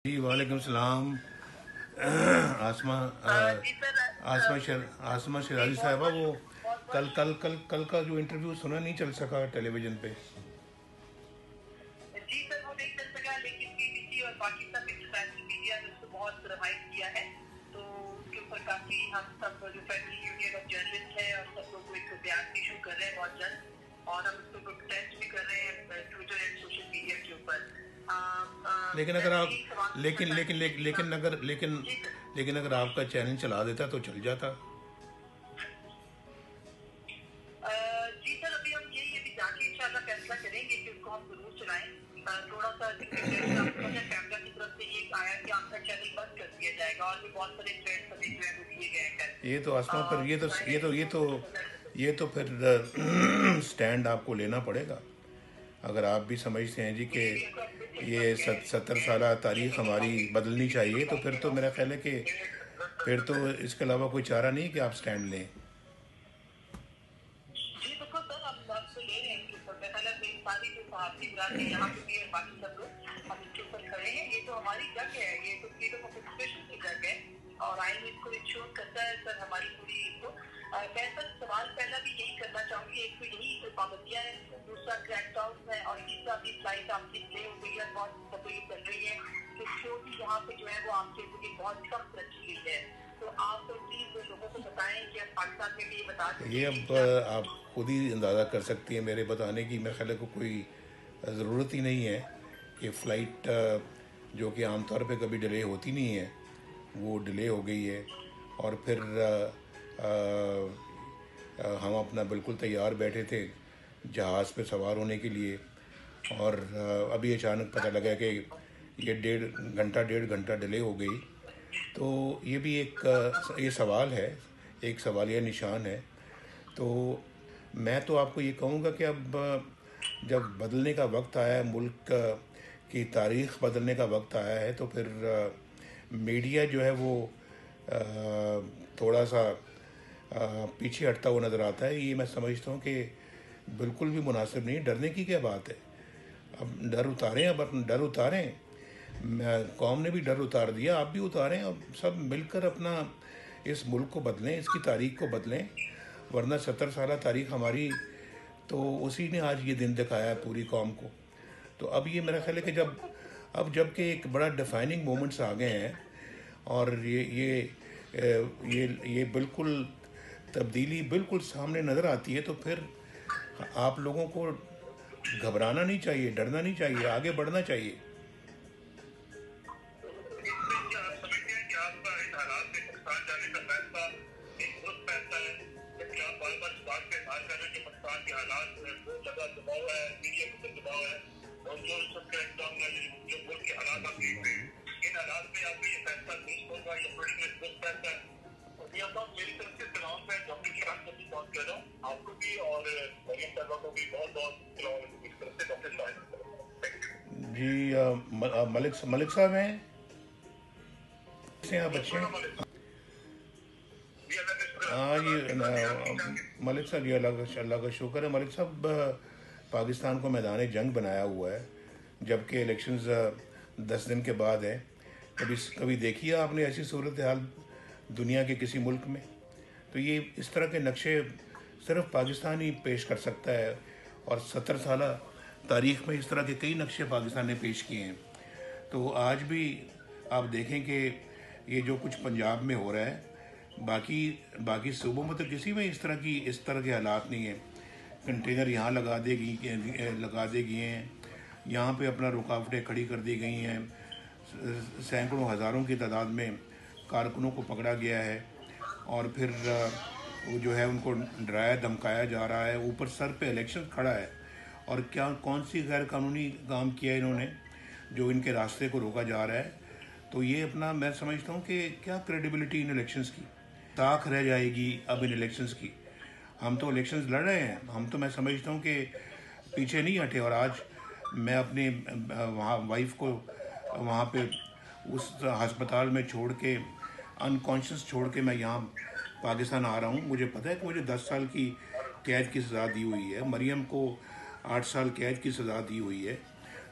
جی وعلیکم السلام آسما جی سر آسما شیرازی صاحبہ، وہ کل کل کل کل کا جو انٹرویو سنا نہیں چل سکا ٹیلی ویژن پہ؟ جی سر وہ نہیں چل سکا، لیکن بی بی سی اور باقی سب انٹرنیشنل میڈیا نے اس کو بہت رائٹ کیا ہے، تو اس کے اوپر کافی ہم سب جو فیڈرل یونین آف جرنلسٹ ہے اور سب لوگ ایک بیان ایشو کر رہے ہیں بہت جلد، اور ہم اس کو پروٹیسٹ بھی کر رہے ہیں ٹویٹر اینڈ سوشل میڈیا کے اوپر۔ لیکن اگر آپ لیکن لیکن لیکن لیکن اگر لیکن لیکن اگر آپ کا چینل چلا دیتا تو چل جاتا۔ جی سر ابھی ہم یہی ابھی جا کے انشاءاللہ فیصلہ کریں گے کہ اس کو ہم ضرور چلائیں۔ تھوڑا سا کیمرا کی طرف سے یہ آیا کہ آپ کا چینل بند کر دیا جائے گا، اور بھی بہت سارے تھریڈ ابھی جو ہے وہ دیے گئے ہیں۔ یہ تو آسما پر یہ تو پھر سٹینڈ آپ کو لینا پڑے گا۔ اگر آپ بھی سمجھتے ہیں جی کہ یہ 70 سالہ تاریخ ہماری بدلنی چاہیے، تو پھر تو میرا خیال ہے کہ پھر تو اس کے علاوہ کوئی چارہ نہیں کہ آپ سٹینڈ لیں۔ جی بالکل سر، ہم آپ سے لے رہے ہیں اس کے اوپر۔ میں خیال ہے میری ساری جو صحافی برادری یہاں پہ بھی ہے، باقی سب لوگ ہم اس کے اوپر کھڑے ہیں۔ یہ تو ہماری جنگ ہے، یہ تو فریڈم آف ایکسپریشن کی جنگ ہے، اور آئین اس کو انشور کرتا ہے سر ہماری پوری کو۔ میں سر سوال پہلا بھی یہی کرنا چاہوں گی، ایک تو یہی پابندیاں ہیں، دوسرا کریک ڈاؤن ہے، اور تیسرا بھی فلائٹ آپ کی ڈیلے ہو گئی ہے، بہت تکلیف چل رہی ہے، تو شو بھی یہاں پہ جو ہے وہ آپ کے لیے بہت سخت رکھی گئی ہے۔ تو آپ پلیز لوگوں کو بتائیں کہ پاکستان میں بھی یہ بتا دیں۔ یہ اب آپ خود ہی اندازہ کر سکتی ہیں، میرے بتانے کی میرے خیال ہے کوئی ضرورت ہی نہیں ہے کہ فلائٹ جو کہ عام طور پہ کبھی ڈیلے ہوتی نہیں ہے وہ ڈیلے ہو گئی ہے، اور پھر ہم اپنا بالکل تیار بیٹھے تھے جہاز پہ سوار ہونے کے لیے، اور ابھی اچانک پتہ لگا کہ یہ ڈیڑھ گھنٹہ ڈیلے ہو گئی۔ تو یہ بھی ایک یہ سوال ہے، ایک سوالیہ نشان ہے۔ تو میں تو آپ کو یہ کہوں گا کہ اب جب بدلنے کا وقت آیا ہے، ملک کی تاریخ بدلنے کا وقت آیا ہے، تو پھر میڈیا جو ہے وہ تھوڑا سا پیچھے ہٹتا ہوا نظر آتا ہے۔ یہ میں سمجھتا ہوں کہ بالکل بھی مناسب نہیں۔ ڈرنے کی کیا بات ہے؟ اب ڈر اتاریں، اب اپنا ڈر اتاریں، قوم نے بھی ڈر اتار دیا، آپ بھی اتاریں، اب سب مل کر اپنا اس ملک کو بدلیں، اس کی تاریخ کو بدلیں، ورنہ 70 سالہ تاریخ ہماری تو اسی نے آج یہ دن دکھایا ہے پوری قوم کو۔ تو اب یہ میرا خیال ہے کہ جب کہ ایک بڑا ڈیفائننگ مومنٹس آ گئے ہیں، اور یہ بالکل تبدیلی بالکل سامنے نظر آتی ہے، تو پھر آپ لوگوں کو گھبرانا نہیں چاہیے، ڈرنا نہیں چاہیے، آگے بڑھنا چاہیے۔ جی ملک صاحب ہیں آپ بچے؟ ہاں جی ملک صاحب، یہ اللہ کا شکر ہے۔ ملک صاحب پاکستان کو میدان جنگ بنایا ہوا ہے، جبکہ الیکشنز 10 دن کے بعد ہیں۔ کبھی دیکھی ہے آپ نے ایسی صورتحال دنیا کے کسی ملک میں؟ تو یہ اس طرح کے نقشے صرف پاکستان ہی پیش کر سکتا ہے، اور 70 سالہ تاریخ میں اس طرح کے کئی نقشے پاکستان نے پیش کیے ہیں۔ تو آج بھی آپ دیکھیں کہ یہ جو کچھ پنجاب میں ہو رہا ہے، باقی صوبوں میں تو کسی میں اس طرح کے حالات نہیں ہیں۔ کنٹینر یہاں لگا دے گئے ہیں، یہاں پہ اپنا رکاوٹیں کھڑی کر دی گئی ہیں، سینکڑوں ہزاروں کی تعداد میں کارکنوں کو پکڑا گیا ہے، اور پھر وہ جو ہے ان کو ڈرایا دھمکایا جا رہا ہے، اوپر سر پہ الیکشن کھڑا ہے، اور کون سی غیر قانونی کام کیا انہوں نے جو ان کے راستے کو روکا جا رہا ہے۔ تو یہ اپنا میں سمجھتا ہوں کہ کیا کریڈیبلٹی ان الیکشنز کی تاخ رہ جائے گی اب ان الیکشنز کی۔ ہم تو الیکشنز لڑ رہے ہیں، ہم تو میں سمجھتا ہوں کہ پیچھے نہیں ہٹے، اور آج میں اپنی وہاں وائف کو وہاں پہ اس ہسپتال میں چھوڑ کے انکانشیس چھوڑ کے میں یہاں پاکستان آ رہا ہوں۔ مجھے پتہ ہے کہ مجھے 10 سال کی قید کی سزا دی ہوئی ہے، مریم کو 8 سال قید کی سزا دی ہوئی ہے،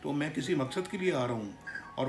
تو میں کسی مقصد کے لیے آ رہا ہوں، اور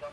10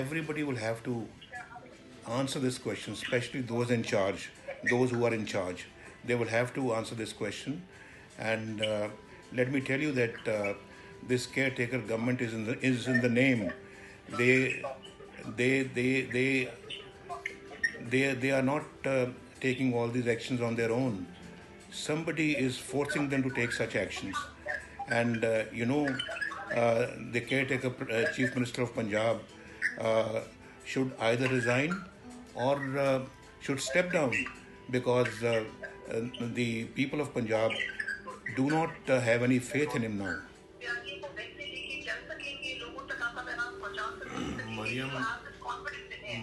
everybody will have to answer this question, especially those in charge, those who are in charge. They will have to answer this question. And let me tell you that this caretaker government is in the name. They are not taking all these actions on their own. Somebody is forcing them to take such actions. And the caretaker Chief Minister of Punjab should either resign or should step down, because the people of Punjab do not have any faith in him now.